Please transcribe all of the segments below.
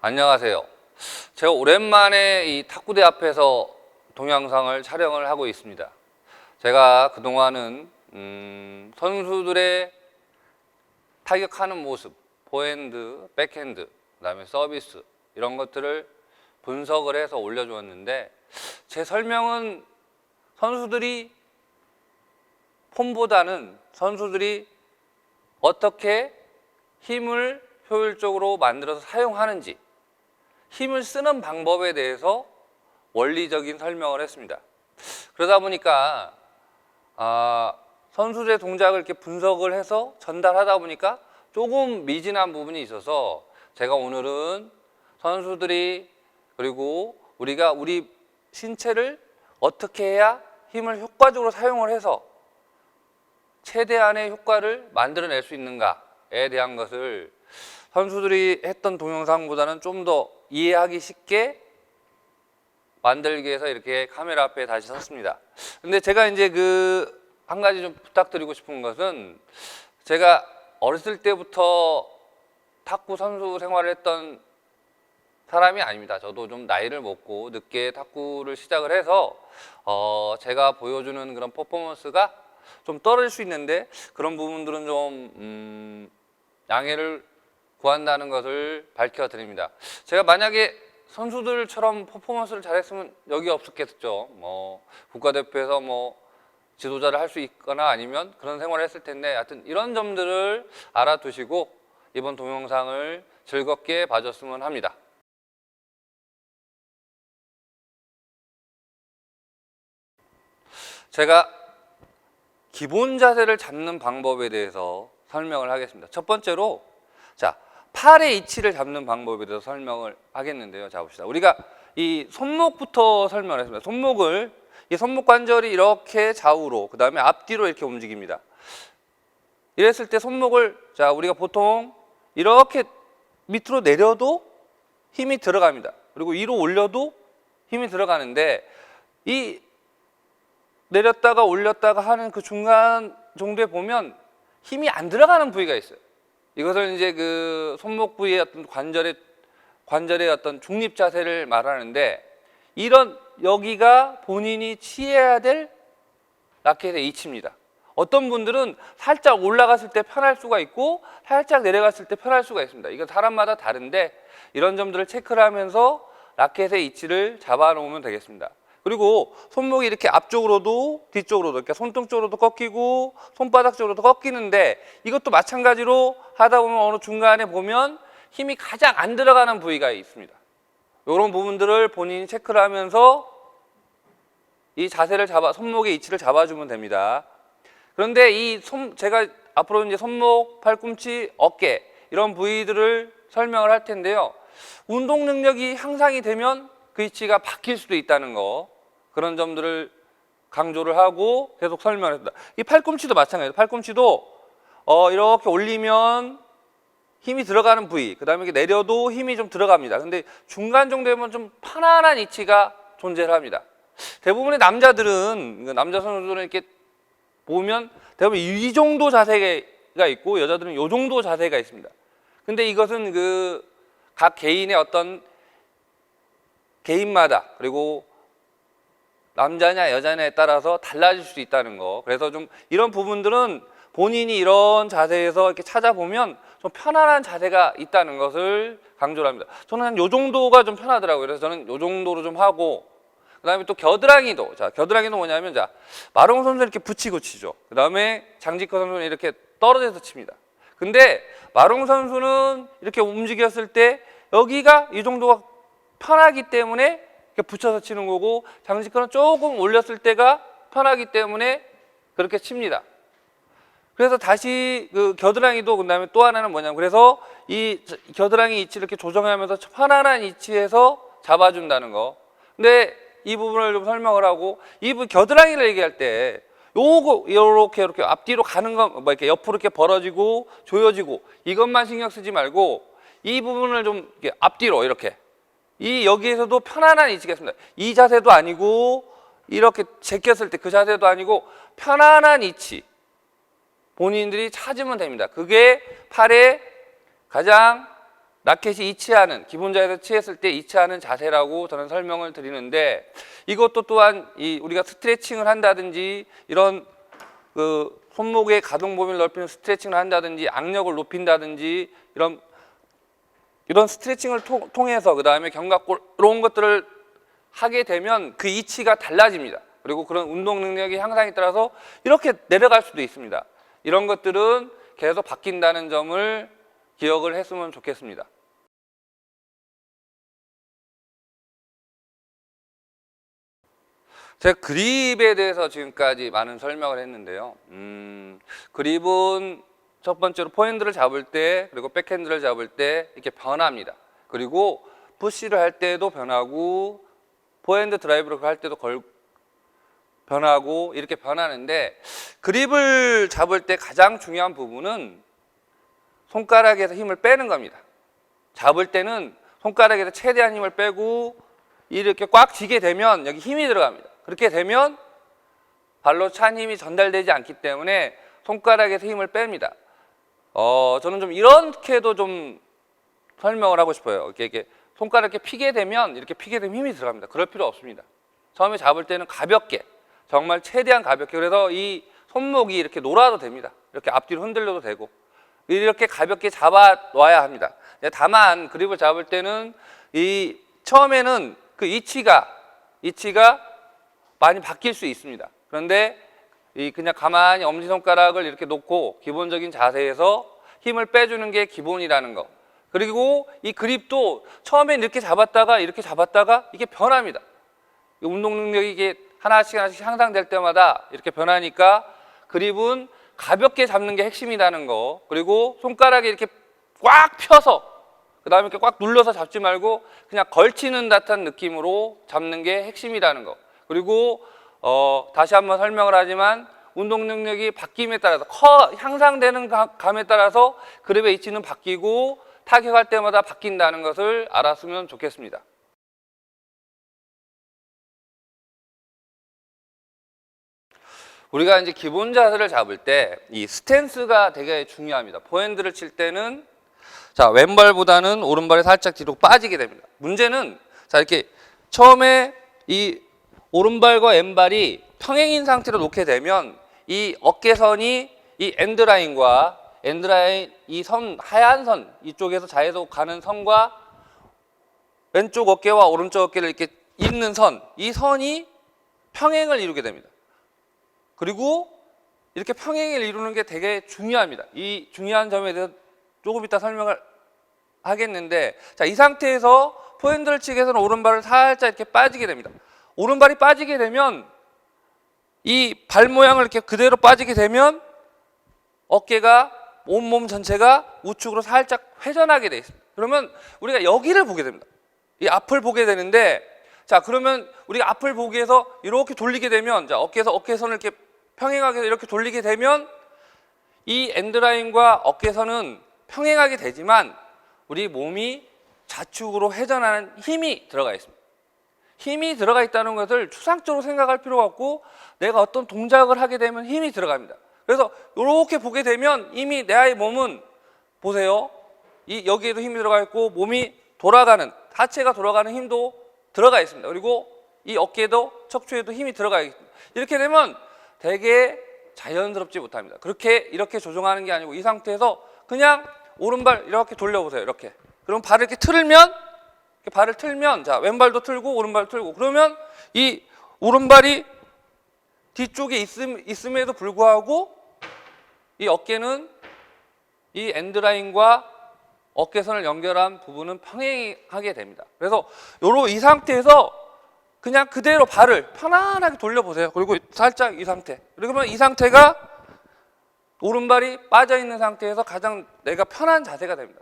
안녕하세요. 제가 오랜만에 이 탁구대 앞에서 동영상을 촬영을 하고 있습니다. 제가 그동안은 선수들의 타격하는 모습, 포핸드, 백핸드, 그다음에 서비스 이런 것들을 분석을 해서 올려주었는데, 제 설명은 선수들이 폼보다는 선수들이 어떻게 힘을 효율적으로 만들어서 사용하는지, 힘을 쓰는 방법에 대해서 원리적인 설명을 했습니다. 그러다 보니까 선수들의 동작을 이렇게 분석을 해서 전달하다 보니까 조금 미진한 부분이 있어서, 제가 오늘은 선수들이, 그리고 우리가 우리 신체를 어떻게 해야 힘을 효과적으로 사용을 해서 최대한의 효과를 만들어낼 수 있는가에 대한 것을 선수들이 했던 동영상보다는 좀 더 이해하기 쉽게 만들기 위해서 이렇게 카메라 앞에 다시 섰습니다. 근데 제가 이제 한 가지 좀 부탁드리고 싶은 것은, 제가 어렸을 때부터 탁구 선수 생활을 했던 사람이 아닙니다. 저도 좀 나이를 먹고 늦게 탁구를 시작을 해서 제가 보여주는 그런 퍼포먼스가 좀 떨어질 수 있는데, 그런 부분들은 좀 양해를 구한다는 것을 밝혀드립니다. 제가 만약에 선수들처럼 퍼포먼스를 잘했으면 여기 없었겠죠. 국가대표에서 지도자를 할 수 있거나 아니면 그런 생활을 했을 텐데, 하여튼 이런 점들을 알아두시고 이번 동영상을 즐겁게 봐줬으면 합니다. 제가 기본 자세를 잡는 방법에 대해서 설명을 하겠습니다. 첫 번째로, 자, 팔의 위치를 잡는 방법에 대해서 설명을 하겠는데요. 자, 봅시다. 우리가 이 손목부터 설명을 했습니다. 손목을, 이 손목 관절이 이렇게 좌우로, 그 다음에 앞뒤로 이렇게 움직입니다. 이랬을 때 손목을, 자, 우리가 보통 이렇게 밑으로 내려도 힘이 들어갑니다. 그리고 위로 올려도 힘이 들어가는데, 이 내렸다가 올렸다가 하는 그 중간 정도에 보면 힘이 안 들어가는 부위가 있어요. 이것을 이제 손목 부위의 어떤 관절의 어떤 중립 자세를 말하는데, 이런 여기가 본인이 취해야 될 라켓의 위치입니다. 어떤 분들은 살짝 올라갔을 때 편할 수가 있고 살짝 내려갔을 때 편할 수가 있습니다. 이건 사람마다 다른데, 이런 점들을 체크를 하면서 라켓의 위치를 잡아 놓으면 되겠습니다. 그리고 손목이 이렇게 앞쪽으로도 뒤쪽으로도, 이렇게 손등 쪽으로도 꺾이고 손바닥 쪽으로도 꺾이는데, 이것도 마찬가지로 하다 보면 어느 중간에 보면 힘이 가장 안 들어가는 부위가 있습니다. 이런 부분들을 본인이 체크를 하면서 이 자세를 손목의 위치를 잡아주면 됩니다. 그런데 제가 앞으로 이제 손목, 팔꿈치, 어깨 이런 부위들을 설명을 할 텐데요. 운동 능력이 향상이 되면 그 위치가 바뀔 수도 있다는 거, 그런 점들을 강조를 하고 계속 설명을 했습니다. 이 팔꿈치도 마찬가지예요. 팔꿈치도 이렇게 올리면 힘이 들어가는 부위, 그 다음에 내려도 힘이 좀 들어갑니다. 근데 중간 정도 되면 좀 편안한 위치가 존재를 합니다. 대부분의 남자들은, 남자 선수들은 이렇게 보면 대부분 이 정도 자세가 있고, 여자들은 이 정도 자세가 있습니다. 근데 이것은 각 개인의 어떤 개인마다, 그리고 남자냐 여자냐에 따라서 달라질 수 있다는 거. 그래서 좀 이런 부분들은 본인이 이런 자세에서 이렇게 찾아보면 좀 편안한 자세가 있다는 것을 강조를 합니다. 저는 한 요 정도가 좀 편하더라고요. 그래서 저는 요 정도로 좀 하고, 그 다음에 또 겨드랑이도, 자, 겨드랑이도 뭐냐면, 자, 마롱 선수는 이렇게 붙이고 치죠. 그 다음에 장지커 선수는 이렇게 떨어져서 칩니다. 근데 마롱 선수는 이렇게 움직였을 때 여기가 이 정도가 편하기 때문에 이렇게 붙여서 치는 거고, 장지커는 조금 올렸을 때가 편하기 때문에 그렇게 칩니다. 그래서 다시 겨드랑이도, 그 다음에 또 하나는 뭐냐면, 그래서 이 겨드랑이 위치를 이렇게 조정하면서 편안한 위치에서 잡아준다는 거. 근데 이 부분을 좀 설명을 하고, 이 겨드랑이를 얘기할 때 이렇게 앞뒤로 가는 거, 이렇게 옆으로 이렇게 벌어지고 조여지고 이것만 신경 쓰지 말고, 이 부분을 좀 이렇게 앞뒤로 이렇게, 여기에서도 편안한 위치가 있습니다. 이 자세도 아니고 이렇게 제꼈을 때 그 자세도 아니고 편안한 위치 본인들이 찾으면 됩니다. 그게 팔의 가장 라켓이 이치하는, 기본 자세에서 취했을 때 이치하는 자세라고 저는 설명을 드리는데, 이것도 또한 우리가 스트레칭을 한다든지 이런 그 손목의 가동 범위를 넓히는 스트레칭을 한다든지 악력을 높인다든지 이런 스트레칭을 통해서 그 다음에 견갑골 이런 것들을 하게 되면 그 이치가 달라집니다. 그리고 그런 운동 능력의 향상에 따라서 이렇게 내려갈 수도 있습니다. 이런 것들은 계속 바뀐다는 점을 기억을 했으면 좋겠습니다. 제가 그립에 대해서 지금까지 많은 설명을 했는데요. 그립은 첫 번째로 포핸드를 잡을 때 그리고 백핸드를 잡을 때 이렇게 변합니다. 그리고 푸시를 할 때도 변하고 포핸드 드라이브를 할 때도 변하고 이렇게 변하는데, 그립을 잡을 때 가장 중요한 부분은 손가락에서 힘을 빼는 겁니다. 잡을 때는 손가락에서 최대한 힘을 빼고 이렇게 꽉 쥐게 되면 여기 힘이 들어갑니다. 그렇게 되면 발로 찬 힘이 전달되지 않기 때문에 손가락에서 힘을 뺍니다. 저는 좀 이렇게도 좀 설명을 하고 싶어요. 이렇게 손가락에 피게 되면 이렇게 피게 되면 힘이 들어갑니다. 그럴 필요 없습니다. 처음에 잡을 때는 가볍게, 정말 최대한 가볍게, 그래서 이 손목이 이렇게 놀아도 됩니다. 이렇게 앞뒤로 흔들려도 되고 이렇게 가볍게 잡아 놔야 합니다. 다만 그립을 잡을 때는 처음에는 그 이치가 많이 바뀔 수 있습니다. 그런데 그냥 가만히 엄지손가락을 이렇게 놓고 기본적인 자세에서 힘을 빼주는 게 기본이라는 거. 그리고 이 그립도 처음엔 이렇게 잡았다가 이게 변합니다. 운동 능력이 이게 하나씩 향상될 때마다 이렇게 변하니까 그립은 가볍게 잡는 게 핵심이라는 거. 그리고 손가락에 이렇게 꽉 펴서 그 다음에 이렇게 꽉 눌러서 잡지 말고 그냥 걸치는 듯한 느낌으로 잡는 게 핵심이라는 거. 그리고 다시 한번 설명을 하지만 운동 능력이 바뀜에 따라서 향상되는 감에 따라서 그립의 위치는 바뀌고 타격할 때마다 바뀐다는 것을 알았으면 좋겠습니다. 우리가 이제 기본 자세를 잡을 때 이 스탠스가 되게 중요합니다. 포핸드를 칠 때는 자, 왼발보다는 오른발이 살짝 뒤로 빠지게 됩니다. 문제는 자, 이렇게 처음에 이 오른발과 왼발이 평행인 상태로 놓게 되면 이 어깨선이 이 엔드라인과 이 선, 하얀 선, 이쪽에서 좌회로 가는 선과 왼쪽 어깨와 오른쪽 어깨를 이렇게 잇는 선, 이 선이 평행을 이루게 됩니다. 그리고 이렇게 평행을 이루는 게 되게 중요합니다. 이 중요한 점에 대해서 조금 이따 설명을 하겠는데, 자, 이 상태에서 포핸드를 치기 위해서는 오른발을 살짝 이렇게 빠지게 됩니다. 오른발이 빠지게 되면 이 발 모양을 이렇게 그대로 빠지게 되면 어깨가 온몸 전체가 우측으로 살짝 회전하게 돼 있습니다. 그러면 우리가 여기를 보게 됩니다. 이 앞을 보게 되는데, 자, 그러면 우리가 앞을 보기 위해서 이렇게 돌리게 되면, 자, 어깨선을 이렇게 평행하게 이렇게 돌리게 되면 이 엔드라인과 어깨선은 평행하게 되지만 우리 몸이 좌측으로 회전하는 힘이 들어가 있습니다. 힘이 들어가 있다는 것을 추상적으로 생각할 필요가 없고, 내가 어떤 동작을 하게 되면 힘이 들어갑니다. 그래서 이렇게 보게 되면 이미 내 몸은 보세요. 여기에도 힘이 들어가 있고 몸이 돌아가는, 하체가 돌아가는 힘도 들어가 있습니다. 그리고 이 어깨도 척추에도 힘이 들어가 있습니다. 이렇게 되면 되게 자연스럽지 못합니다. 이렇게 조정하는 게 아니고 이 상태에서 그냥 오른발 이렇게 돌려보세요. 이렇게. 그럼 발을 이렇게 틀면, 자, 왼발도 틀고 오른발도 틀고, 그러면 이 오른발이 뒤쪽에 있음에도 불구하고 이 어깨는 이 엔드라인과 어깨선을 연결한 부분은 평행하게 됩니다. 그래서 이 상태에서 그냥 그대로 발을 편안하게 돌려보세요. 그리고 살짝 이 상태. 그러면 이 상태가 오른발이 빠져있는 상태에서 가장 내가 편한 자세가 됩니다.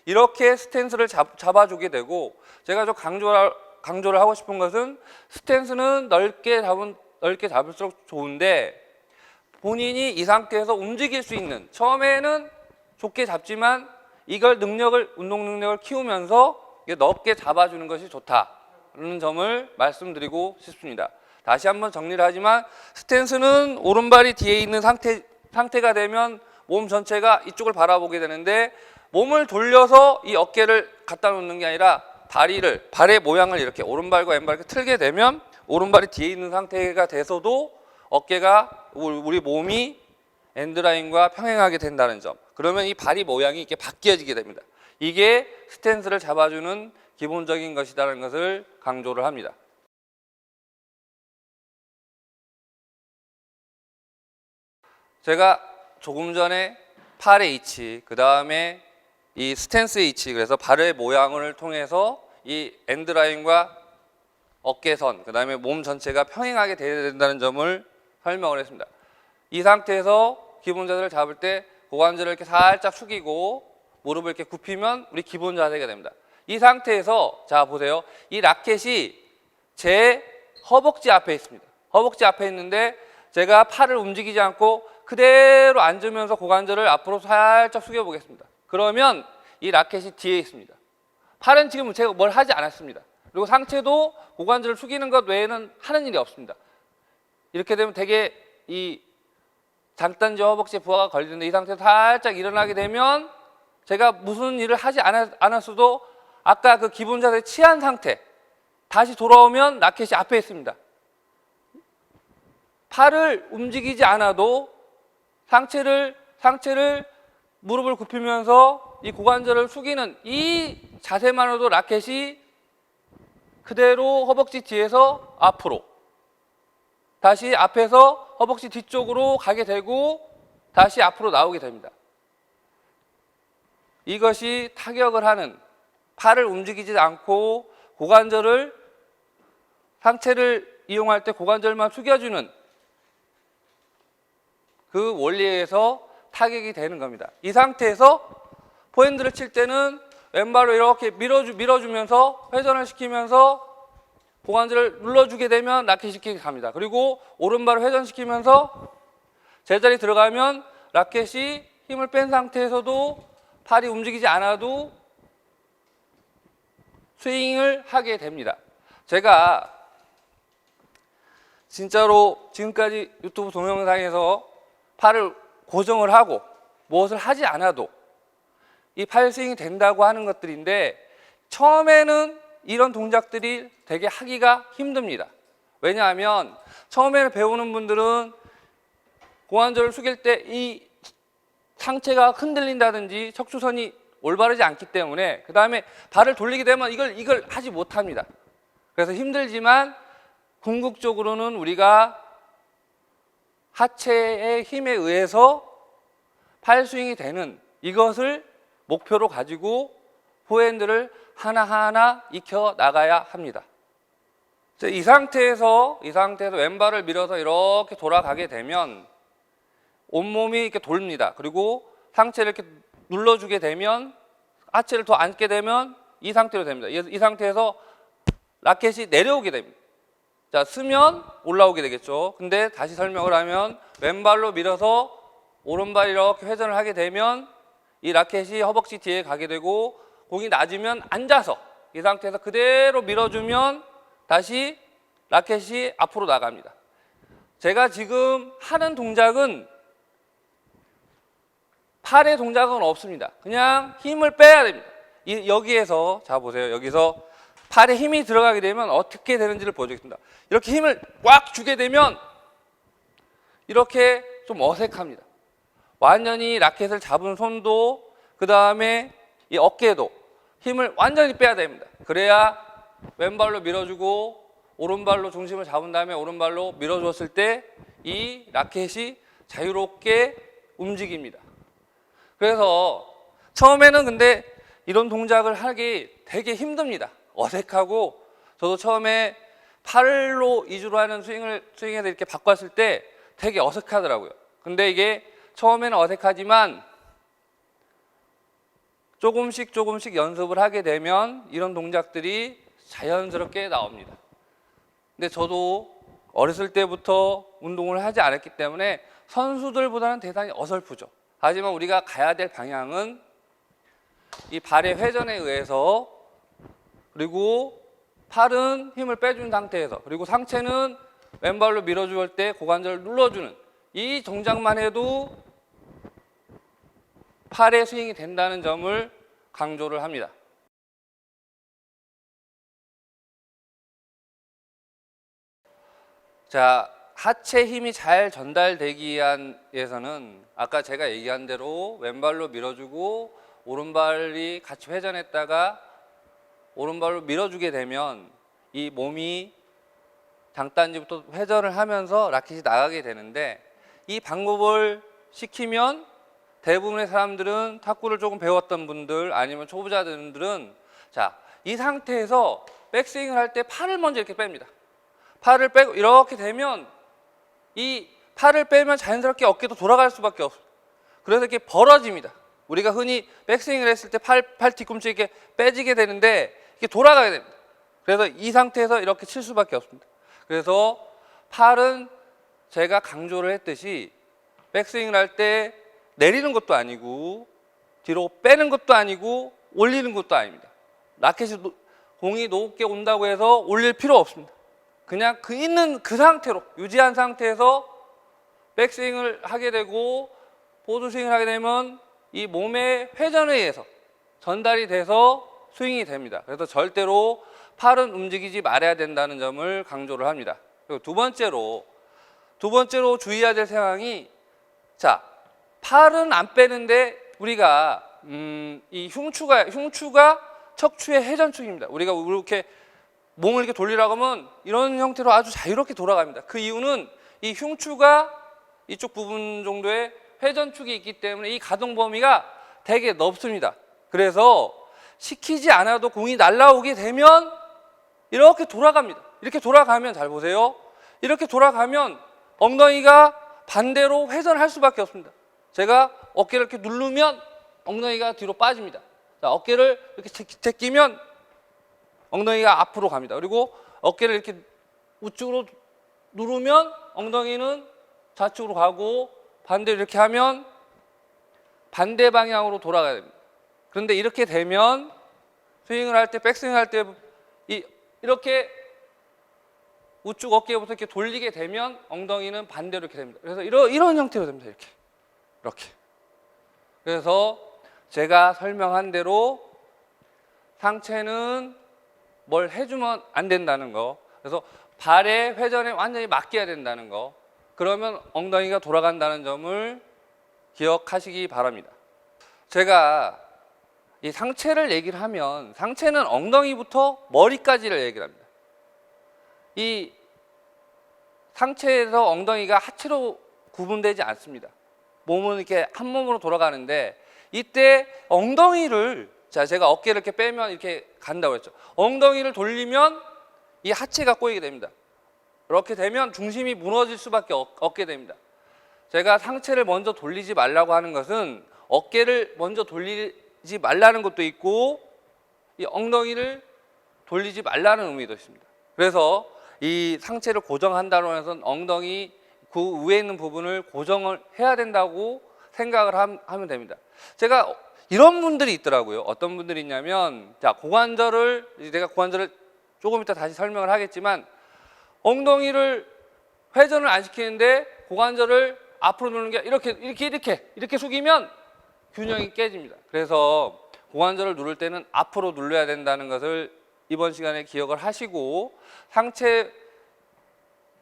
이렇게 스탠스를 잡아주게 되고, 제가 좀 강조를 하고 싶은 것은 스탠스는 넓게 잡을수록 좋은데 본인이 이 상태에서 움직일 수 있는, 처음에는 좁게 잡지만 이걸 운동 능력을 키우면서 넓게 잡아주는 것이 좋다는 점을 말씀드리고 싶습니다. 다시 한번 정리를 하지만 스탠스는 오른발이 뒤에 있는 상태가 되면 몸 전체가 이쪽을 바라보게 되는데 몸을 돌려서 이 어깨를 갖다 놓는 게 아니라 발의 모양을 이렇게 오른발과 왼발 이렇게 틀게 되면 오른발이 뒤에 있는 상태가 돼서도 어깨가 우리 몸이 엔드라인과 평행하게 된다는 점. 그러면 이 발이 모양이 이렇게 바뀌어지게 됩니다. 이게 스탠스를 잡아주는 기본적인 것이라는 것을 강조를 합니다. 제가 조금 전에 팔의 위치, 그 다음에 이 스탠스의 위치, 그래서 발의 모양을 통해서 이 엔드라인과 어깨선, 그 다음에 몸 전체가 평행하게 되어야 된다는 점을 설명을 했습니다. 이 상태에서 기본 자세를 잡을 때 고관절을 이렇게 살짝 숙이고 무릎을 이렇게 굽히면 우리 기본 자세가 됩니다. 이 상태에서 자 보세요. 이 라켓이 제 허벅지 앞에 있습니다. 허벅지 앞에 있는데 제가 팔을 움직이지 않고 그대로 앉으면서 고관절을 앞으로 살짝 숙여 보겠습니다. 그러면 이 라켓이 뒤에 있습니다. 팔은 지금 제가 뭘 하지 않았습니다. 그리고 상체도 고관절을 숙이는 것 외에는 하는 일이 없습니다. 이렇게 되면 되게 이 장단지 허벅지에 부하가 걸리는데 이 상태에서 살짝 일어나게 되면 제가 무슨 일을 하지 않았어도 아까 그 기본 자세에 취한 상태 다시 돌아오면 라켓이 앞에 있습니다. 팔을 움직이지 않아도 상체를 무릎을 굽히면서 이 고관절을 숙이는 이 자세만으로도 라켓이 그대로 허벅지 뒤에서 앞으로 다시 앞에서 허벅지 뒤쪽으로 가게 되고 다시 앞으로 나오게 됩니다. 이것이 타격을 하는 팔을 움직이지 않고 고관절을 상체를 이용할 때 고관절만 숙여주는 그 원리에서 타격이 되는 겁니다. 이 상태에서 포핸드를 칠 때는 왼발로 이렇게 밀어주면서 회전을 시키면서 고관절을 눌러주게 되면 라켓이 이렇게 갑니다. 그리고 오른발을 회전시키면서 제자리 들어가면 라켓이 힘을 뺀 상태에서도 팔이 움직이지 않아도 스윙을 하게 됩니다. 제가 진짜로 지금까지 유튜브 동영상에서 팔을 고정을 하고 무엇을 하지 않아도 이 팔 스윙이 된다고 하는 것들인데 처음에는 이런 동작들이 되게 하기가 힘듭니다. 왜냐하면 처음에는 배우는 분들은 고관절을 숙일 때 이 상체가 흔들린다든지 척추선이 올바르지 않기 때문에 그 다음에 발을 돌리게 되면 이걸 하지 못합니다. 그래서 힘들지만 궁극적으로는 우리가 하체의 힘에 의해서 팔 스윙이 되는 이것을 목표로 가지고 포핸드를 하나하나 익혀 나가야 합니다. 이 상태에서 왼발을 밀어서 이렇게 돌아가게 되면 온몸이 이렇게 돌립니다. 그리고 상체를 이렇게 눌러주게 되면 하체를 더 앉게 되면 이 상태로 됩니다. 이 상태에서 라켓이 내려오게 됩니다. 자, 쓰면 올라오게 되겠죠. 근데 다시 설명을 하면 왼발로 밀어서 오른발 이렇게 회전을 하게 되면 이 라켓이 허벅지 뒤에 가게 되고 공이 낮으면 앉아서 이 상태에서 그대로 밀어주면 다시 라켓이 앞으로 나갑니다. 제가 지금 하는 동작은 팔의 동작은 없습니다. 그냥 힘을 빼야 됩니다. 여기에서 자 보세요. 여기서 팔에 힘이 들어가게 되면 어떻게 되는지를 보여주겠습니다. 이렇게 힘을 꽉 주게 되면 이렇게 좀 어색합니다. 완전히 라켓을 잡은 손도 그 다음에 이 어깨도 힘을 완전히 빼야 됩니다. 그래야 왼발로 밀어주고 오른발로 중심을 잡은 다음에 오른발로 밀어줬을 때 이 라켓이 자유롭게 움직입니다. 그래서 처음에는 근데 이런 동작을 하기 되게 힘듭니다. 어색하고 저도 처음에 팔로 위주로 하는 스윙에서 이렇게 바꿨을 때 되게 어색하더라고요. 근데 이게 처음에는 어색하지만 조금씩 연습을 하게 되면 이런 동작들이 자연스럽게 나옵니다. 근데 저도 어렸을 때부터 운동을 하지 않았기 때문에 선수들보다는 대단히 어설프죠. 하지만 우리가 가야 될 방향은 이 발의 회전에 의해서 그리고 팔은 힘을 빼준 상태에서 그리고 상체는 왼발로 밀어줄 때 고관절을 눌러주는 이 동작만 해도 팔의 스윙이 된다는 점을 강조를 합니다. 자, 하체 힘이 잘 전달되기 위해서는 아까 제가 얘기한 대로 왼발로 밀어주고 오른발이 같이 회전했다가 오른발로 밀어주게 되면 이 몸이 장단지부터 회전을 하면서 라켓이 나가게 되는데, 이 방법을 시키면 대부분의 사람들은 탁구를 조금 배웠던 분들 아니면 초보자들은 자, 이 상태에서 백스윙을 할 때 팔을 먼저 이렇게 뺍니다. 팔을 빼고 이렇게 되면 이 팔을 빼면 자연스럽게 어깨도 돌아갈 수밖에 없습니다. 그래서 이렇게 벌어집니다. 우리가 흔히 백스윙을 했을 때 팔 뒤꿈치 이렇게 빼지게 되는데 이게 돌아가게 됩니다. 그래서 이 상태에서 이렇게 칠 수밖에 없습니다. 그래서 팔은 제가 강조를 했듯이 백스윙을 할 때 내리는 것도 아니고 뒤로 빼는 것도 아니고 올리는 것도 아닙니다. 라켓이 공이 높게 온다고 해서 올릴 필요 없습니다. 그냥 그 있는 그 상태로 유지한 상태에서 백스윙을 하게 되고 보드 스윙을 하게 되면 이 몸의 회전에 의해서 전달이 돼서 스윙이 됩니다. 그래서 절대로 팔은 움직이지 말아야 된다는 점을 강조를 합니다. 그리고 두 번째로 주의해야 될 상황이, 자, 팔은 안 빼는데 우리가 이 흉추가 척추의 회전축입니다. 우리가 이렇게 몸을 이렇게 돌리라고 하면 이런 형태로 아주 자유롭게 돌아갑니다. 그 이유는 이 흉추가 이쪽 부분 정도의 회전축이 있기 때문에 이 가동 범위가 되게 넓습니다. 그래서 시키지 않아도 공이 날아오게 되면 이렇게 돌아갑니다. 이렇게 돌아가면, 잘 보세요. 이렇게 돌아가면 엉덩이가 반대로 회전할 수밖에 없습니다. 제가 어깨를 이렇게 누르면 엉덩이가 뒤로 빠집니다. 자, 어깨를 이렇게 제끼면 엉덩이가 앞으로 갑니다. 그리고 어깨를 이렇게 우측으로 누르면 엉덩이는 좌측으로 가고, 반대로 이렇게 하면 반대 방향으로 돌아가야 됩니다. 그런데 이렇게 되면 스윙을 할 때, 백스윙을 할 때 이렇게 우측 어깨부터 이렇게 돌리게 되면 엉덩이는 반대로 이렇게 됩니다. 그래서 이런 형태로 됩니다. 이렇게. 그래서 제가 설명한 대로 상체는 뭘 해주면 안 된다는 거, 그래서 발의 회전에 완전히 맡겨야 된다는 거, 그러면 엉덩이가 돌아간다는 점을 기억하시기 바랍니다. 제가 이 상체를 얘기를 하면 상체는 엉덩이부터 머리까지를 얘기를 합니다. 이 상체에서 엉덩이가 하체로 구분되지 않습니다. 몸은 이렇게 한 몸으로 돌아가는데, 이때 엉덩이를, 자, 제가 어깨를 이렇게 빼면 이렇게 간다고 했죠. 엉덩이를 돌리면 이 하체가 꼬이게 됩니다. 이렇게 되면 중심이 무너질 수밖에 없게 됩니다. 제가 상체를 먼저 돌리지 말라고 하는 것은 어깨를 먼저 돌리지 말라는 것도 있고 이 엉덩이를 돌리지 말라는 의미도 있습니다. 그래서 이 상체를 고정한다고 해서 엉덩이 그 위에 있는 부분을 고정을 해야 된다고 생각을 하면 됩니다. 제가 이런 분들이 있더라고요. 어떤 분들이 있냐면, 자, 내가 고관절을 조금 이따 다시 설명을 하겠지만, 엉덩이를 회전을 안 시키는데 고관절을 앞으로 누르는 게 이렇게 숙이면 균형이 깨집니다. 그래서 고관절을 누를 때는 앞으로 눌러야 된다는 것을 이번 시간에 기억을 하시고,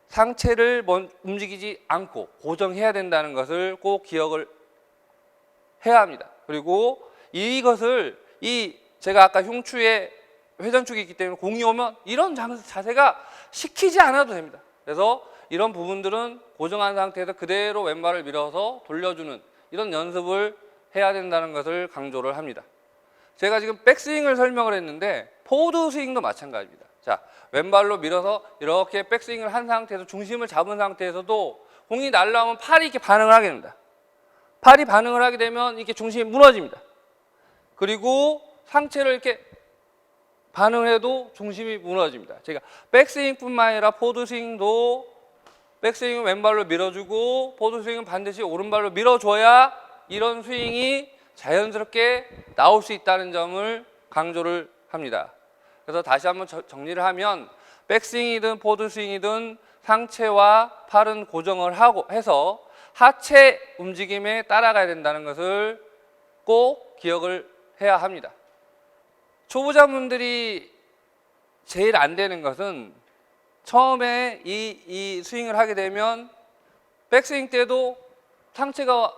상체를 움직이지 않고 고정해야 된다는 것을 꼭 기억을 해야 합니다. 그리고 이것을 제가 아까 흉추에 회전축이 있기 때문에 공이 오면 이런 자세가 시키지 않아도 됩니다. 그래서 이런 부분들은 고정한 상태에서 그대로 왼발을 밀어서 돌려주는 이런 연습을 해야 된다는 것을 강조를 합니다. 제가 지금 백스윙을 설명을 했는데 포드 스윙도 마찬가지입니다. 자, 왼발로 밀어서 이렇게 백스윙을 한 상태에서 중심을 잡은 상태에서도 공이 날아오면 팔이 이렇게 반응을 하게 됩니다. 팔이 반응을 하게 되면 이렇게 중심이 무너집니다. 그리고 상체를 이렇게 반응을 해도 중심이 무너집니다. 제가 백스윙뿐만 아니라 포드 스윙도 백스윙은 왼발로 밀어주고 포드 스윙은 반드시 오른발로 밀어줘야 이런 스윙이 자연스럽게 나올 수 있다는 점을 강조를 합니다. 그래서 다시 한번 정리를 하면 백스윙이든 포드 스윙이든 상체와 팔은 고정을 해서 하체 움직임에 따라가야 된다는 것을 꼭 기억을 해야 합니다. 초보자분들이 제일 안 되는 것은 처음에 이 스윙을 하게 되면 백스윙 때도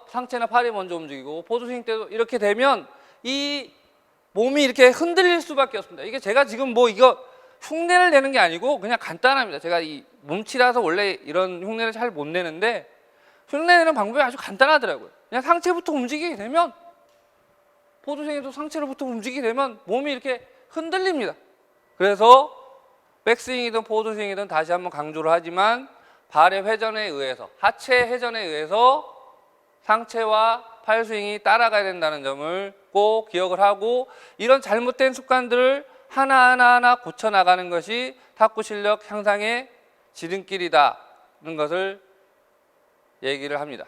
상체나 팔이 먼저 움직이고 포드스윙 때도 이렇게 되면 이 몸이 이렇게 흔들릴 수밖에 없습니다. 이게 제가 지금 뭐 이거 흉내를 내는 게 아니고 그냥 간단합니다. 제가 이 몸치라서 원래 이런 흉내를 잘 못 내는데 흉내 내는 방법이 아주 간단하더라고요. 그냥 상체부터 움직이게 되면 포드스윙에도 상체로부터 움직이게 되면 몸이 이렇게 흔들립니다. 그래서 백스윙이든 포드스윙이든 다시 한번 강조를 하지만 발의 회전에 의해서 하체 회전에 의해서 상체와 팔 스윙이 따라가야 된다는 점을 꼭 기억을 하고 이런 잘못된 습관들을 하나하나 고쳐나가는 것이 탁구 실력 향상의 지름길이다는 것을 얘기를 합니다.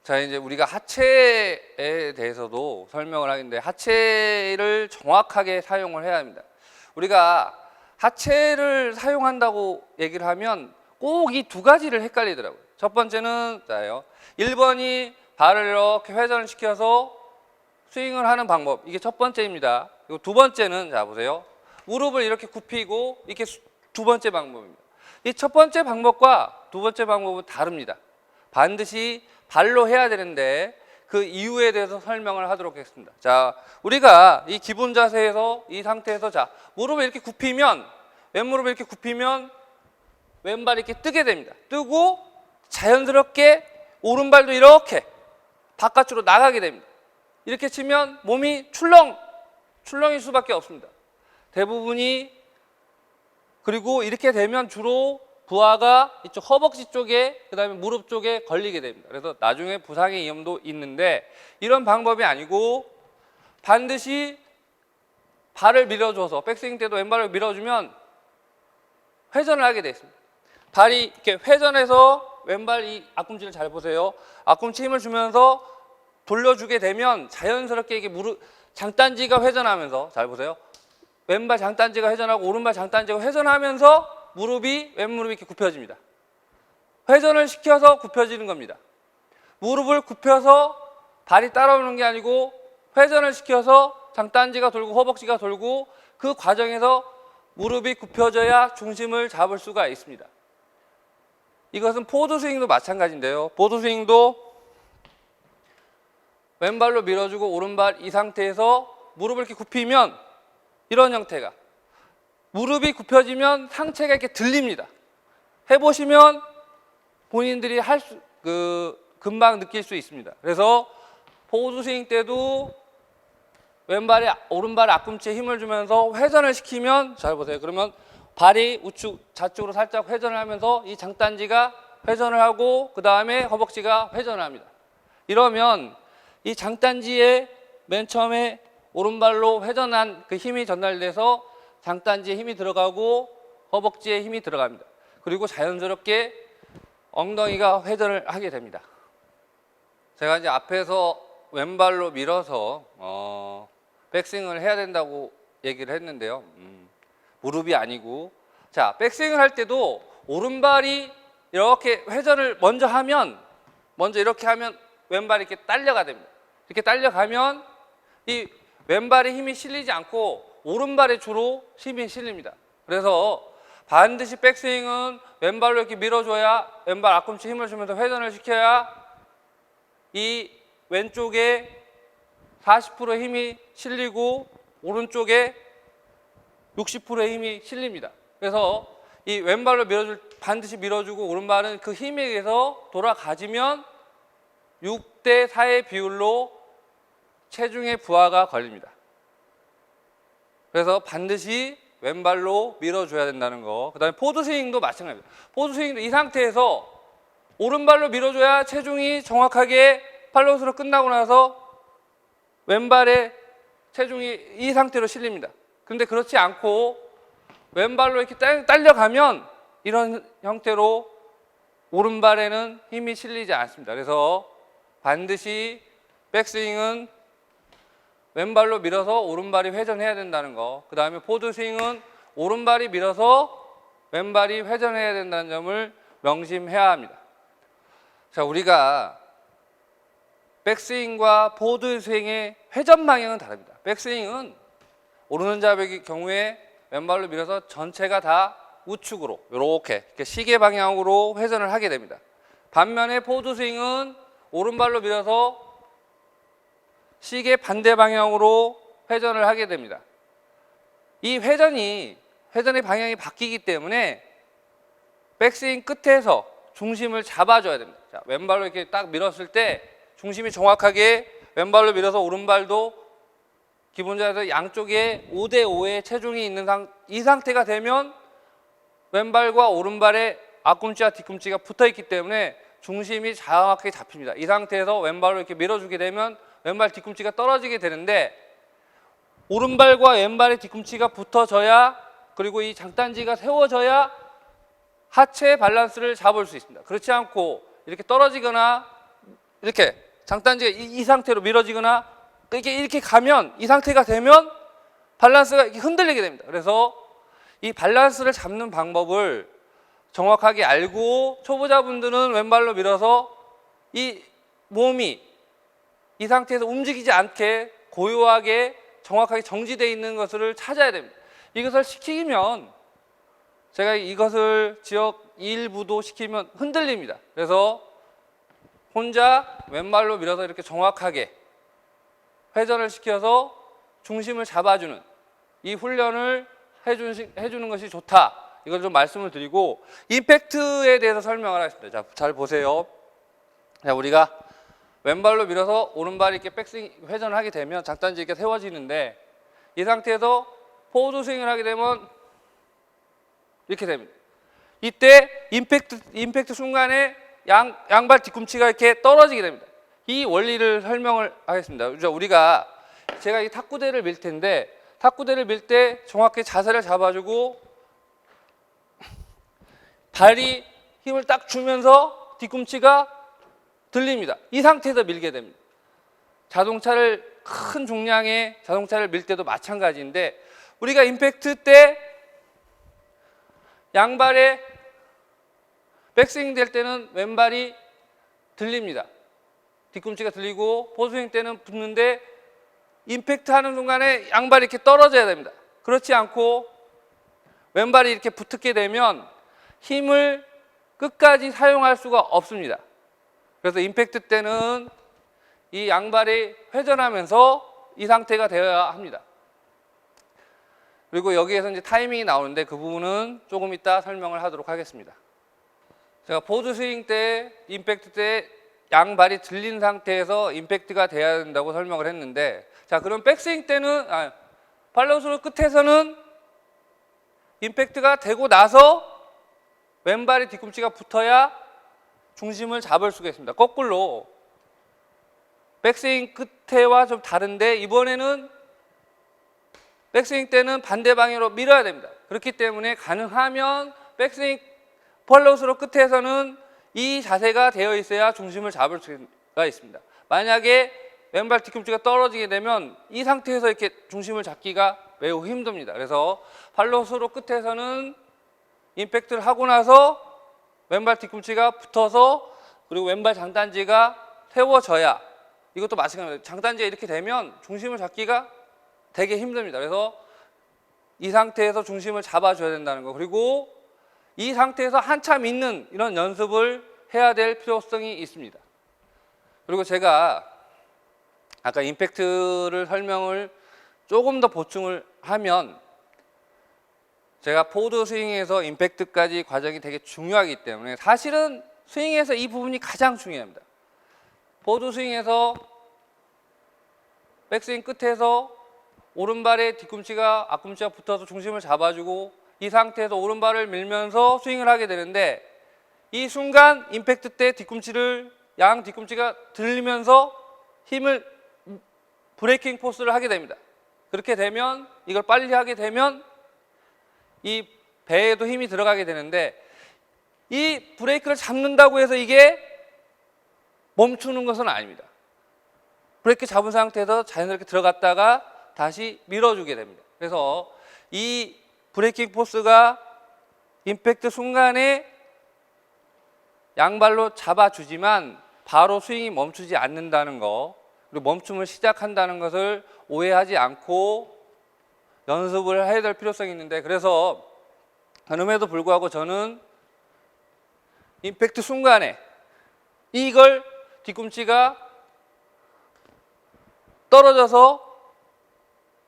자, 이제 우리가 하체에 대해서도 설명을 하겠는데 하체를 정확하게 사용을 해야 합니다. 우리가 하체를 사용한다고 얘기를 하면 꼭 이 두 가지를 헷갈리더라고요. 첫 번째는 1번이 발을 이렇게 회전을 시켜서 스윙을 하는 방법. 이게 첫 번째입니다. 그리고 두 번째는 자 보세요. 무릎을 이렇게 굽히고 이게 두 번째 방법입니다. 이 첫 번째 방법과 두 번째 방법은 다릅니다. 반드시 발로 해야 되는데 그 이유에 대해서 설명을 하도록 하겠습니다. 자, 우리가 이 기본 자세에서 이 상태에서 자 무릎을 이렇게 굽히면 왼무릎을 이렇게 굽히면 왼발이 이렇게 뜨게 됩니다. 뜨고 자연스럽게 오른발도 이렇게 바깥으로 나가게 됩니다. 이렇게 치면 몸이 출렁일 수밖에 없습니다. 대부분이 그리고 이렇게 되면 주로 부하가 이쪽 허벅지 쪽에 그다음에 무릎 쪽에 걸리게 됩니다. 그래서 나중에 부상의 위험도 있는데 이런 방법이 아니고 반드시 발을 밀어줘서 백스윙 때도 왼발을 밀어주면 회전을 하게 되어 있습니다. 발이 이렇게 회전해서 왼발 이 앞꿈치를 잘 보세요. 앞꿈치 힘을 주면서 돌려주게 되면 자연스럽게 이게 무릎 장단지가 회전하면서 잘 보세요. 왼발 장단지가 회전하고 오른발 장단지가 회전하면서 왼무릎이 이렇게 굽혀집니다. 회전을 시켜서 굽혀지는 겁니다. 무릎을 굽혀서 발이 따라오는 게 아니고 회전을 시켜서 장단지가 돌고 허벅지가 돌고 그 과정에서 무릎이 굽혀져야 중심을 잡을 수가 있습니다. 이것은 포드 스윙도 마찬가지인데요. 포드 스윙도 왼발로 밀어주고 오른발 이 상태에서 무릎을 이렇게 굽히면 이런 형태가 무릎이 굽혀지면 상체가 이렇게 들립니다. 해보시면 본인들이 금방 느낄 수 있습니다. 그래서 포드 스윙 때도 오른발 앞꿈치에 힘을 주면서 회전을 시키면 잘 보세요. 그러면 발이 좌측으로 살짝 회전을 하면서 이 장단지가 회전을 하고 그 다음에 허벅지가 회전을 합니다. 이러면 이 장단지에 맨 처음에 오른발로 회전한 그 힘이 전달돼서 장단지에 힘이 들어가고 허벅지에 힘이 들어갑니다. 그리고 자연스럽게 엉덩이가 회전을 하게 됩니다. 제가 이제 앞에서 왼발로 밀어서 백스윙을 해야 된다고 얘기를 했는데요. 무릎이 아니고 자 백스윙을 할 때도 오른발이 이렇게 회전을 먼저 이렇게 하면 왼발이 이렇게 딸려가 됩니다. 이렇게 딸려가면 이 왼발에 힘이 실리지 않고 오른발에 주로 힘이 실립니다. 그래서 반드시 백스윙은 왼발로 이렇게 밀어줘야 왼발 앞꿈치 힘을 주면서 회전을 시켜야 이 왼쪽에 40% 힘이 실리고 오른쪽에 60%의 힘이 실립니다. 그래서 이 왼발로 반드시 밀어주고 오른발은 그 힘에 의해서 돌아가지면 6대 4의 비율로 체중의 부하가 걸립니다. 그래서 반드시 왼발로 밀어줘야 된다는 거. 그 다음에 포드 스윙도 마찬가지입니다. 포드 스윙도 이 상태에서 오른발로 밀어줘야 체중이 정확하게 팔로우스로 끝나고 나서 왼발에 체중이 이 상태로 실립니다. 그런데 그렇지 않고 왼발로 이렇게 딸려가면 이런 형태로 오른발에는 힘이 실리지 않습니다. 그래서 반드시 백스윙은 왼발로 밀어서 오른발이 회전해야 된다는 거. 그 다음에 포드 스윙은 오른발이 밀어서 왼발이 회전해야 된다는 점을 명심해야 합니다. 자, 우리가 백스윙과 포드 스윙의 회전 방향은 다릅니다. 백스윙은 오르는 잡의 경우에 왼발로 밀어서 전체가 다 우측으로 이렇게 시계 방향으로 회전을 하게 됩니다. 반면에 포드 스윙은 오른발로 밀어서 시계 반대 방향으로 회전을 하게 됩니다. 이 회전의 방향이 바뀌기 때문에 백스윙 끝에서 중심을 잡아줘야 됩니다. 자, 왼발로 이렇게 딱 밀었을 때 중심이 정확하게 왼발로 밀어서 오른발도 기본 자세에서 양쪽에 5대 5의 체중이 있는 이 상태가 되면 왼발과 오른발의 앞꿈치와 뒤꿈치가 붙어 있기 때문에 중심이 정확하게 잡힙니다. 이 상태에서 왼발로 이렇게 밀어주게 되면 왼발 뒤꿈치가 떨어지게 되는데 오른발과 왼발의 뒤꿈치가 붙어져야 그리고 이 장단지가 세워져야 하체 밸런스를 잡을 수 있습니다. 그렇지 않고 이렇게 떨어지거나 이렇게 장단지가 이 상태로 밀어지거나 이렇게 가면 이 상태가 되면 밸런스가 이렇게 흔들리게 됩니다. 그래서 이 밸런스를 잡는 방법을 정확하게 알고 초보자분들은 왼발로 밀어서 이 몸이 이 상태에서 움직이지 않게 고요하게 정확하게 정지되어 있는 것을 찾아야 됩니다. 이것을 시키면 제가 이것을 지역 일부도 시키면 흔들립니다. 그래서 혼자 왼발로 밀어서 이렇게 정확하게 회전을 시켜서 중심을 잡아주는 이 훈련을 해주는 것이 좋다. 이걸 좀 말씀을 드리고 임팩트에 대해서 설명을 하겠습니다. 자, 잘 보세요. 자, 우리가 왼발로 밀어서 오른발이 이렇게 백스윙 회전을 하게 되면 장단지 이렇게 세워지는데 이 상태에서 포워드 스윙을 하게 되면 이렇게 됩니다. 이때 임팩트 순간에 양발 뒤꿈치가 이렇게 떨어지게 됩니다. 이 원리를 설명을 하겠습니다. 제가 이 탁구대를 밀 텐데 탁구대를 밀 때 정확히 자세를 잡아주고 발이 힘을 딱 주면서 뒤꿈치가 들립니다. 이 상태에서 밀게 됩니다. 큰 중량의 자동차를 밀 때도 마찬가지인데 우리가 임팩트 때 양발에 백스윙 될 때는 왼발이 들립니다. 뒤꿈치가 들리고 포스윙 때는 붙는데 임팩트 하는 순간에 양발이 이렇게 떨어져야 됩니다. 그렇지 않고 왼발이 이렇게 붙게 되면 힘을 끝까지 사용할 수가 없습니다. 그래서 임팩트 때는 이 양발이 회전하면서 이 상태가 되어야 합니다. 그리고 여기에서 이제 타이밍이 나오는데 그 부분은 조금 이따 설명을 하도록 하겠습니다. 제가 포드 스윙 때, 임팩트 때 양발이 들린 상태에서 임팩트가 돼야 된다고 설명을 했는데 자, 그럼 백스윙 때는 팔로우스루 끝에서는 임팩트가 되고 나서 왼발이 뒤꿈치가 붙어야 중심을 잡을 수가 있습니다. 거꾸로 백스윙 끝에와 좀 다른데 이번에는 백스윙 때는 반대 방향으로 밀어야 됩니다. 그렇기 때문에 가능하면 백스윙 팔로우스루 끝에서는 이 자세가 되어 있어야 중심을 잡을 수가 있습니다. 만약에 왼발 뒤꿈치가 떨어지게 되면 이 상태에서 이렇게 중심을 잡기가 매우 힘듭니다. 그래서 팔로우스루 끝에서는 임팩트를 하고 나서 왼발 뒤꿈치가 붙어서 그리고 왼발 장단지가 세워져야 이것도 마찬가지입니다. 장단지가 이렇게 되면 중심을 잡기가 되게 힘듭니다. 그래서 이 상태에서 중심을 잡아줘야 된다는 거. 그리고 이 상태에서 한참 있는 이런 연습을 해야 될 필요성이 있습니다. 그리고 제가 아까 임팩트를 설명을 조금 더 보충을 하면 제가 포드 스윙에서 임팩트까지 과정이 되게 중요하기 때문에 사실은 스윙에서 이 부분이 가장 중요합니다. 포드 스윙에서 백스윙 끝에서 오른발에 뒤꿈치가 앞꿈치가 붙어서 중심을 잡아주고 이 상태에서 오른발을 밀면서 스윙을 하게 되는데 이 순간 임팩트 때 양 뒤꿈치가 들리면서 힘을 브레이킹 포스를 하게 됩니다. 그렇게 되면 이걸 빨리 하게 되면 이 배에도 힘이 들어가게 되는데 이 브레이크를 잡는다고 해서 이게 멈추는 것은 아닙니다. 브레이크 잡은 상태에서 자연스럽게 들어갔다가 다시 밀어주게 됩니다. 그래서 이 브레이킹 포스가 임팩트 순간에 양발로 잡아주지만 바로 스윙이 멈추지 않는다는 거, 그리고 멈춤을 시작한다는 것을 오해하지 않고 연습을 해야 될 필요성이 있는데, 그래서 그럼에도 불구하고 저는 임팩트 순간에 이걸 뒤꿈치가 떨어져서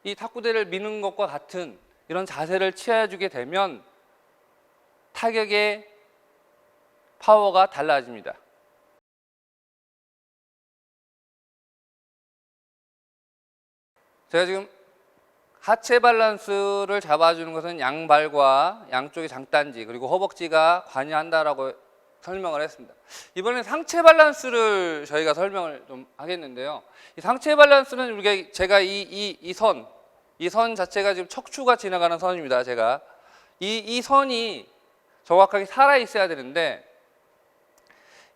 이 탁구대를 미는 것과 같은 이런 자세를 취해주게 되면 타격의 파워가 달라집니다. 제가 지금 하체 밸런스를 잡아주는 것은 양발과 양쪽의 장단지 그리고 허벅지가 관여한다라고 설명을 했습니다. 이번엔 상체 밸런스를 저희가 설명을 좀 하겠는데요. 이 상체 밸런스는 제가 이 선 자체가 지금 척추가 지나가는 선입니다. 제가 이 선이 정확하게 살아 있어야 되는데,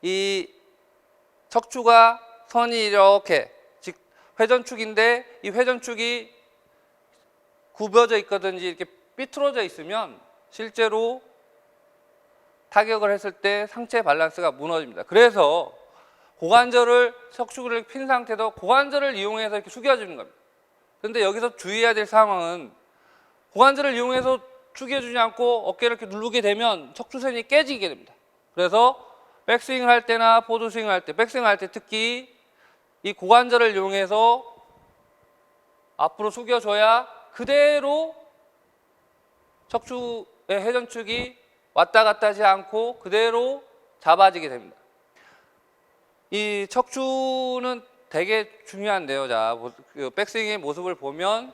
이 척추가 선이 이렇게 즉 회전축인데 이 회전축이 굽어져 있거든지 이렇게 삐뚤어져 있으면 실제로 타격을 했을 때 상체 밸런스가 무너집니다. 그래서 고관절을 척추를 핀 상태도 고관절을 이용해서 이렇게 숙여주는 겁니다. 그런데 여기서 주의해야 될 상황은 고관절을 이용해서 숙여주지 않고 어깨를 이렇게 누르게 되면 척추선이 깨지게 됩니다. 그래서 백스윙을 할 때나 포드스윙을 할 때, 백스윙을 할 때 특히 이 고관절을 이용해서 앞으로 숙여줘야 그대로 척추의 회전축이 왔다 갔다 하지 않고 그대로 잡아지게 됩니다. 이 척추는 되게 중요한데요. 자, 백스윙의 모습을 보면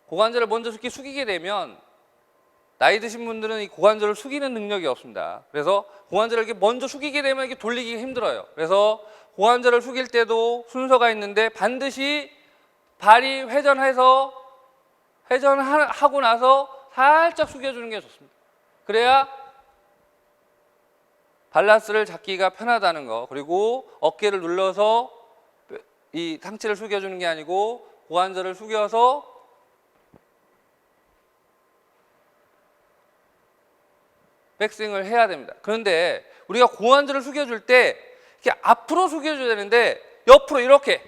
고관절을 먼저 이렇게 숙이게 되면 나이 드신 분들은 이 고관절을 숙이는 능력이 없습니다. 그래서 고관절을 이렇게 먼저 숙이게 되면 이렇게 돌리기 힘들어요. 그래서 고관절을 숙일 때도 순서가 있는데 반드시 발이 회전하고 나서 살짝 숙여주는 게 좋습니다. 그래야 밸런스를 잡기가 편하다는 거, 그리고 어깨를 눌러서 이 상체를 숙여주는 게 아니고 고관절을 숙여서 백스윙을 해야 됩니다. 그런데 우리가 고관절을 숙여줄 때 이렇게 앞으로 숙여줘야 되는데 옆으로 이렇게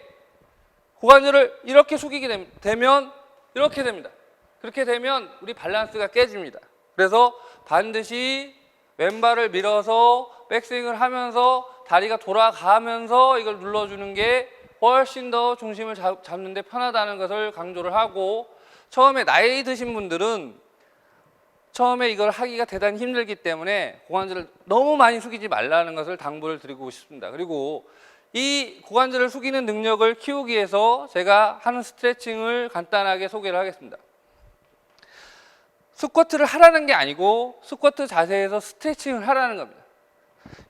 고관절을 이렇게 숙이게 되면 이렇게 됩니다. 그렇게 되면 우리 밸런스가 깨집니다. 그래서 반드시 왼발을 밀어서 백스윙을 하면서 다리가 돌아가면서 이걸 눌러주는 게 훨씬 더 중심을 잡는 데 편하다는 것을 강조를 하고, 처음에 나이 드신 분들은 처음에 이걸 하기가 대단히 힘들기 때문에 고관절을 너무 많이 숙이지 말라는 것을 당부를 드리고 싶습니다. 그리고 이 고관절을 숙이는 능력을 키우기 위해서 제가 하는 스트레칭을 간단하게 소개를 하겠습니다. 스쿼트를 하라는 게 아니고 스쿼트 자세에서 스트레칭을 하라는 겁니다.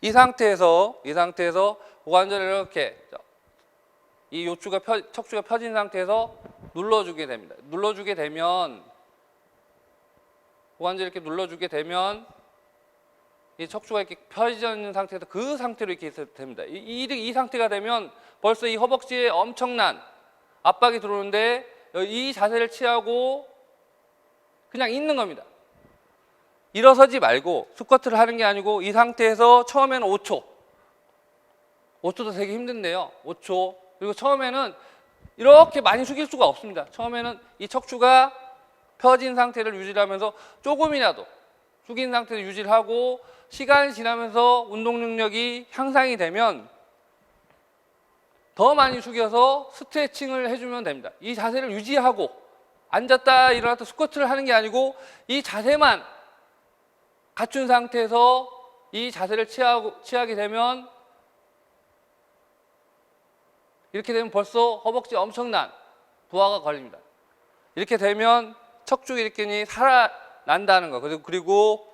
이 상태에서 고관절을 이렇게 이 척추가 펴진 상태에서 눌러주게 됩니다. 눌러주게 되면 고관절 이렇게 눌러주게 되면 이 척추가 이렇게 펴져 있는 상태에서 그 상태로 이렇게 있어도 됩니다. 이 상태가 되면 벌써 이 허벅지에 엄청난 압박이 들어오는데 이 자세를 취하고 그냥 있는 겁니다. 일어서지 말고 스쿼트를 하는 게 아니고 이 상태에서 처음에는 5초도 되게 힘든데요. 5초. 그리고 처음에는 이렇게 많이 숙일 수가 없습니다. 처음에는 이 척추가 펴진 상태를 유지하면서 조금이라도 숙인 상태를 유지를 하고 시간이 지나면서 운동 능력이 향상이 되면 더 많이 숙여서 스트레칭을 해주면 됩니다. 이 자세를 유지하고 앉았다 일어났다 스쿼트를 하는 게 아니고 이 자세만 갖춘 상태에서 이 자세를 취하게 되면 이렇게 되면 벌써 허벅지에 엄청난 부하가 걸립니다. 이렇게 되면 척추 일으킴이 살아난다는 거, 그리고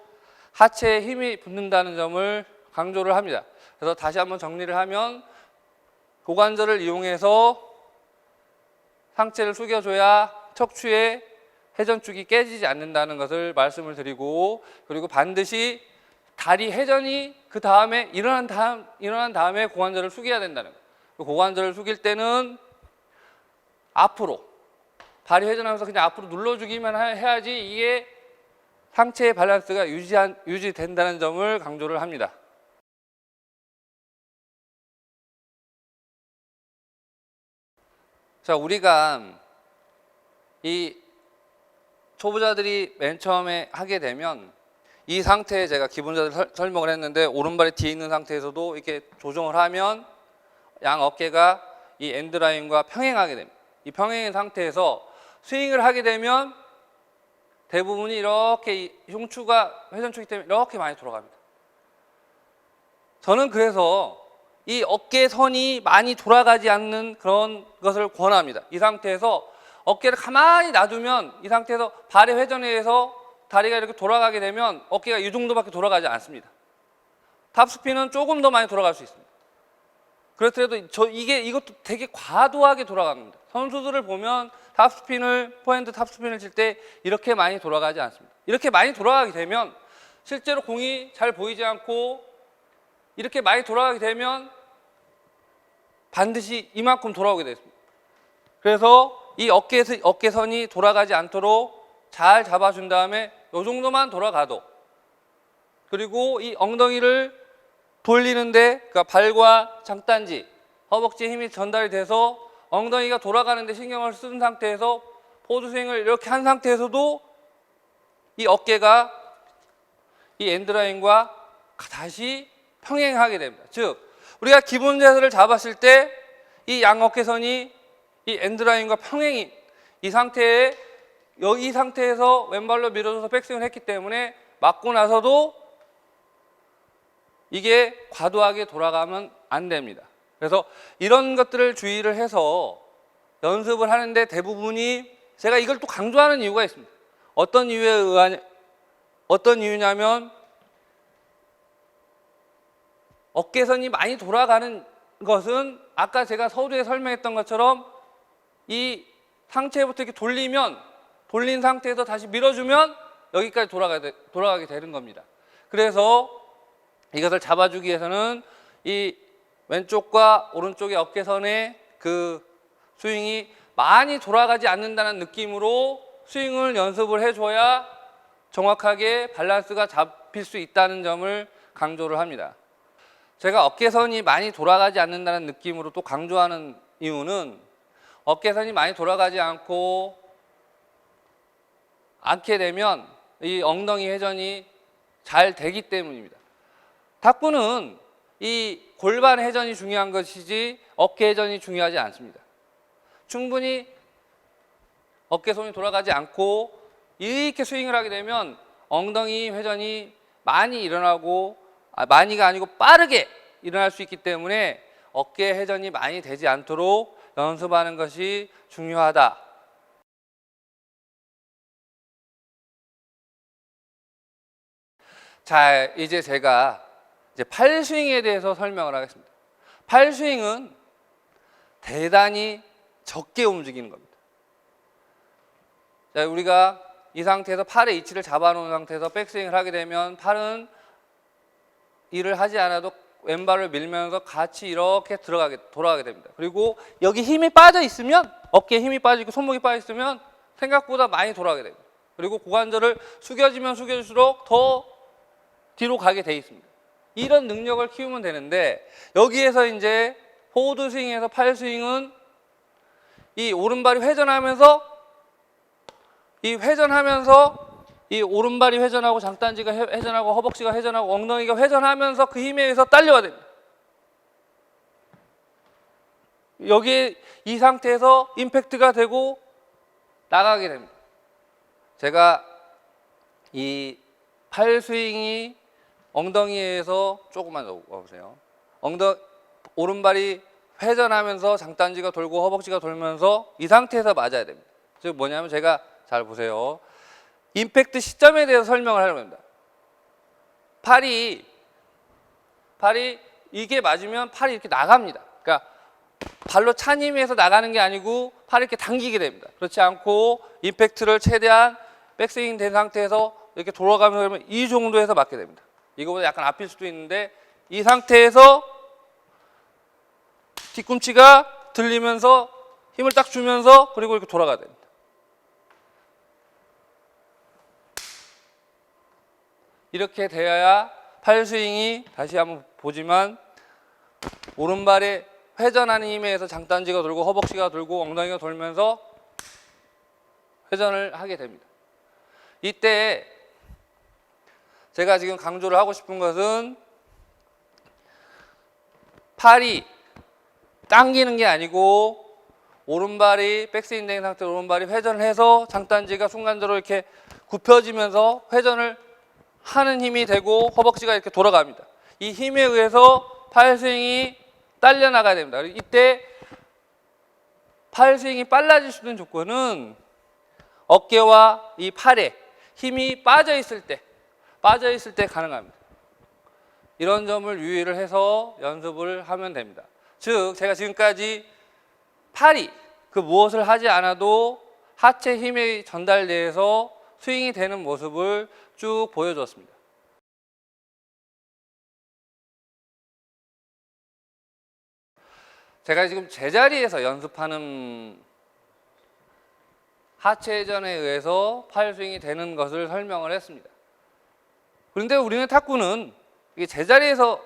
하체에 힘이 붙는다는 점을 강조를 합니다. 그래서 다시 한번 정리를 하면 고관절을 이용해서 상체를 숙여줘야 척추의 회전축이 깨지지 않는다는 것을 말씀을 드리고, 그리고 반드시 다리 회전이 그 다음에 일어난 다음에 고관절을 숙여야 된다는 거예요. 고관절을 숙일 때는 앞으로 발이 회전하면서 그냥 앞으로 눌러주기만 해야지 이게 상체의 밸런스가 유지된다는 점을 강조를 합니다. 자, 우리가 이 초보자들이 맨 처음에 하게 되면 이 상태에 제가 기본자들 설명을 했는데 오른발이 뒤에 있는 상태에서도 이렇게 조정을 하면 양 어깨가 이 엔드라인과 평행하게 됩니다. 이 평행의 상태에서 스윙을 하게 되면 대부분이 이렇게 이 흉추가 회전축이기 때문에 이렇게 많이 돌아갑니다. 저는 그래서 이 어깨선이 많이 돌아가지 않는 그런 것을 권합니다. 이 상태에서 어깨를 가만히 놔두면 이 상태에서 발의 회전에 의해서 다리가 이렇게 돌아가게 되면 어깨가 이 정도밖에 돌아가지 않습니다. 탑스핀은 조금 더 많이 돌아갈 수 있습니다. 그렇더라도 이것도 되게 과도하게 돌아갑니다. 선수들을 보면 포핸드 탑스핀을 칠 때 이렇게 많이 돌아가지 않습니다. 이렇게 많이 돌아가게 되면 실제로 공이 잘 보이지 않고 이렇게 많이 돌아가게 되면 반드시 이만큼 돌아오게 됐습니다. 그래서 이 어깨선이 돌아가지 않도록 잘 잡아준 다음에 이 정도만 돌아가도, 그리고 이 엉덩이를 돌리는데, 그러니까 발과 장단지, 허벅지에 힘이 전달이 돼서 엉덩이가 돌아가는데 신경을 쓴 상태에서 포드 스윙을 이렇게 한 상태에서도 이 어깨가 이 엔드라인과 다시 평행하게 됩니다. 즉, 우리가 기본 자세를 잡았을 때 이 양어깨선이 이 엔드라인과 평행인 이 상태에, 이 상태에서 왼발로 밀어줘서 백스윙을 했기 때문에 맞고 나서도 이게 과도하게 돌아가면 안 됩니다. 그래서 이런 것들을 주의를 해서 연습을 하는데 대부분이, 제가 이걸 또 강조하는 이유가 있습니다. 어떤 이유냐면 어깨선이 많이 돌아가는 것은 아까 제가 서두에 설명했던 것처럼 이 상체부터 이렇게 돌린 상태에서 다시 밀어주면 여기까지 돌아가게 되는 겁니다. 그래서 이것을 잡아주기 위해서는 이 왼쪽과 오른쪽의 어깨선의 그 스윙이 많이 돌아가지 않는다는 느낌으로 스윙을 연습을 해줘야 정확하게 밸런스가 잡힐 수 있다는 점을 강조를 합니다. 제가 어깨선이 많이 돌아가지 않는다는 느낌으로 또 강조하는 이유는 어깨선이 많이 돌아가지 않게 되면 이 엉덩이 회전이 잘 되기 때문입니다. 탁구는 이 골반 회전이 중요한 것이지 어깨 회전이 중요하지 않습니다. 충분히 어깨선이 돌아가지 않고 이렇게 스윙을 하게 되면 엉덩이 회전이 많이 일어나고, 많이가 아니고 빠르게 일어날 수 있기 때문에 어깨 회전이 많이 되지 않도록 연습하는 것이 중요하다. 자, 이제 제가 팔스윙에 대해서 설명을 하겠습니다. 팔스윙은 대단히 적게 움직이는 겁니다. 자, 우리가 이 상태에서 팔의 위치를 잡아놓은 상태에서 백스윙을 하게 되면 팔은 일을 하지 않아도 왼발을 밀면서 같이 이렇게 돌아가게 됩니다. 그리고 여기 힘이 빠져 있으면, 어깨에 힘이 빠지고 손목이 빠져 있으면 생각보다 많이 돌아가게 됩니다. 그리고 고관절을 숙여지면 숙여질수록 더 뒤로 가게 돼 있습니다. 이런 능력을 키우면 되는데, 여기에서 이제 포워드 스윙에서 팔 스윙은 이 오른발이 회전하면서 이 오른발이 회전하고 장단지가 회전하고 허벅지가 회전하고 엉덩이가 회전하면서 그 힘에 의해서 딸려야 됩니다. 여기에 이 상태에서 임팩트가 되고 나가게 됩니다. 제가 이 팔 스윙이 엉덩이에서 조금만 더 와보세요. 오른발이 회전하면서 장단지가 돌고 허벅지가 돌면서 이 상태에서 맞아야 됩니다. 즉 뭐냐면, 제가 잘 보세요. 임팩트 시점에 대해서 설명을 하려고 합니다. 팔이 이게 맞으면 팔이 이렇게 나갑니다. 그러니까 발로 찬 힘에서 나가는 게 아니고 팔을 이렇게 당기게 됩니다. 그렇지 않고 임팩트를 최대한 백스윙 된 상태에서 이렇게 돌아가면서 그러면 이 정도에서 맞게 됩니다. 이거보다 약간 앞일 수도 있는데 이 상태에서 뒤꿈치가 들리면서 힘을 딱 주면서 그리고 이렇게 돌아가야 됩니다. 이렇게 되어야 팔 스윙이 다시 한번 보지만 오른발에 회전하는 힘에 의해서 장단지가 돌고 허벅지가 돌고 엉덩이가 돌면서 회전을 하게 됩니다. 이때 제가 지금 강조를 하고 싶은 것은 팔이 당기는 게 아니고 오른발이 백스윙 된 상태로 오른발이 회전을 해서 장단지가 순간적으로 이렇게 굽혀지면서 회전을 하는 힘이 되고 허벅지가 이렇게 돌아갑니다. 이 힘에 의해서 팔 스윙이 딸려 나가야 됩니다. 이때 팔 스윙이 빨라질 수 있는 조건은 어깨와 이 팔에 힘이 빠져 있을 때 가능합니다. 이런 점을 유의를 해서 연습을 하면 됩니다. 즉 제가 지금까지 팔이 그 무엇을 하지 않아도 하체 힘이 전달돼서 스윙이 되는 모습을 쭉 보여줬습니다. 제가 지금 제자리에서 연습하는 하체 회전에 의해서 팔 스윙이 되는 것을 설명을 했습니다. 그런데 우리는 탁구는 이게 제자리에서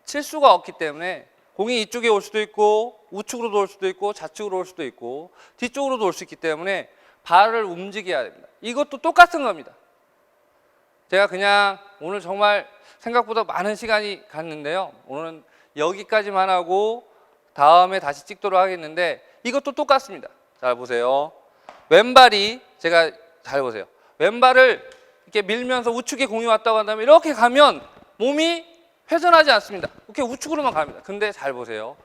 칠 수가 없기 때문에 공이 이쪽에 올 수도 있고 우측으로도 올 수도 있고 좌측으로 올 수도 있고 뒤쪽으로도 올 수 있기 때문에 발을 움직여야 됩니다. 이것도 똑같은 겁니다. 제가 그냥 오늘 정말 생각보다 많은 시간이 갔는데요. 오늘은 여기까지만 하고 다음에 다시 찍도록 하겠는데 이것도 똑같습니다. 잘 보세요. 왼발이 제가 잘 보세요. 왼발을 이렇게 밀면서 우측에 공이 왔다고 한다면 이렇게 가면 몸이 회전하지 않습니다. 이렇게 우측으로만 갑니다. 근데 잘 보세요.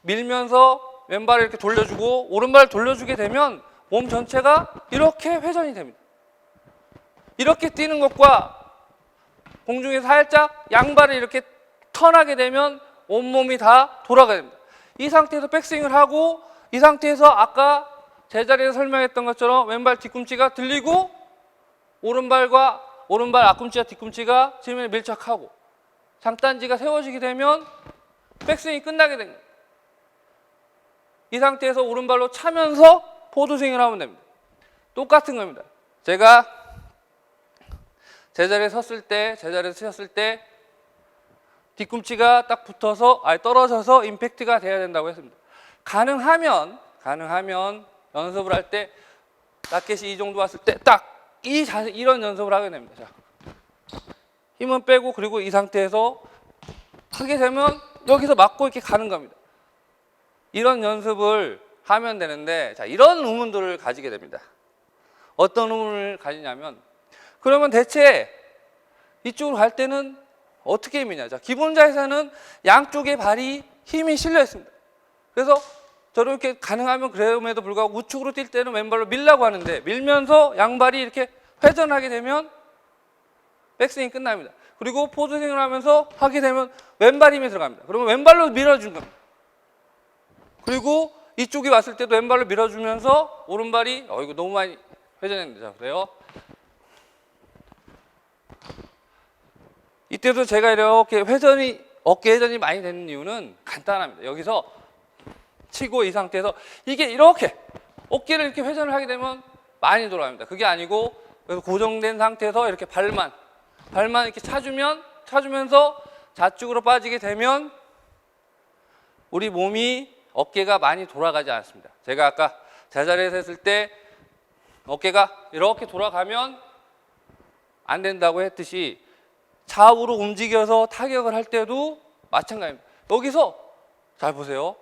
밀면서 왼발을 이렇게 돌려주고 오른발을 돌려주게 되면 몸 전체가 이렇게 회전이 됩니다. 이렇게 뛰는 것과 공중에 살짝 양발을 이렇게 턴하게 되면 온몸이 다 돌아가야 됩니다. 이 상태에서 백스윙을 하고 이 상태에서 아까 제자리에서 설명했던 것처럼 왼발 뒤꿈치가 들리고 오른발 앞꿈치와 뒤꿈치가 지면에 밀착하고 장단지가 세워지게 되면 백스윙이 끝나게 됩니다. 이 상태에서 오른발로 차면서 포드스윙을 하면 됩니다. 똑같은 겁니다. 제가 제자리에서 섰을 때 뒤꿈치가 딱 붙어서 떨어져서 임팩트가 돼야 된다고 했습니다. 가능하면 연습을 할 때 라켓이 이 정도 왔을 때 딱 이 자세 이런 연습을 하게 됩니다. 자, 힘은 빼고 그리고 이 상태에서 하게 되면 여기서 맞고 이렇게 가는 겁니다. 이런 연습을 하면 되는데 자, 이런 의문들을 가지게 됩니다. 어떤 의문을 가지냐면 그러면 대체 이쪽으로 갈 때는 어떻게 힘이냐. 자, 기본 자세는 양쪽의 발이 힘이 실려 있습니다. 그래서 저렇게 가능하면 그럼에도 불구하고 우측으로 뛸 때는 왼발로 밀라고 하는데 밀면서 양발이 이렇게 회전하게 되면 백스윙이 끝납니다. 그리고 포드스윙을 하면서 하게 되면 왼발 힘이 들어갑니다. 그러면 왼발로 밀어준 겁니다. 그리고 이쪽이 왔을 때도 왼발로 밀어주면서 오른발이 이거 너무 많이 회전했는데 자, 그래요. 이때도 제가 이렇게 어깨 회전이 많이 되는 이유는 간단합니다. 여기서 치고 이 상태에서 이게 이렇게 어깨를 이렇게 회전을 하게 되면 많이 돌아갑니다. 그게 아니고 고정된 상태에서 이렇게 발만 이렇게 차주면서 좌측으로 빠지게 되면 우리 몸이 어깨가 많이 돌아가지 않습니다. 제가 아까 제자리에서 했을 때 어깨가 이렇게 돌아가면 안 된다고 했듯이 좌우로 움직여서 타격을 할 때도 마찬가지입니다. 여기서 잘 보세요.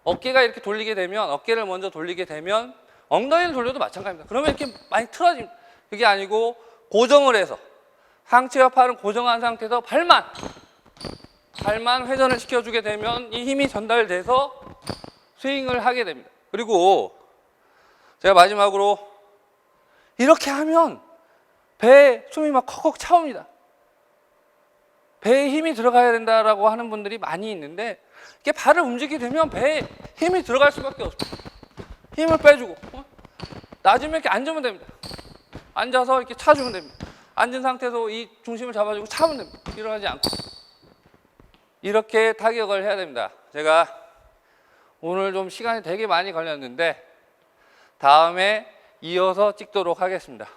어깨가 이렇게 돌리게 되면 어깨를 먼저 돌리게 되면 엉덩이를 돌려도 마찬가지입니다. 그러면 이렇게 많이 틀어집니다. 그게 아니고 고정을 해서 상체와 팔은 고정한 상태에서 발만 회전을 시켜주게 되면 이 힘이 전달돼서 스윙을 하게 됩니다. 그리고 제가 마지막으로 이렇게 하면 배에 숨이 막 컥컥 차옵니다. 배에 힘이 들어가야 된다라고 하는 분들이 많이 있는데 이렇게 발을 움직이게 되면 배에 힘이 들어갈 수밖에 없습니다. 힘을 빼주고 낮으면 이렇게 앉으면 됩니다. 앉아서 이렇게 차주면 됩니다. 앉은 상태에서 이 중심을 잡아주고 차면 됩니다. 일어나지 않고 이렇게 타격을 해야 됩니다. 제가 오늘 좀 시간이 되게 많이 걸렸는데 다음에 이어서 찍도록 하겠습니다.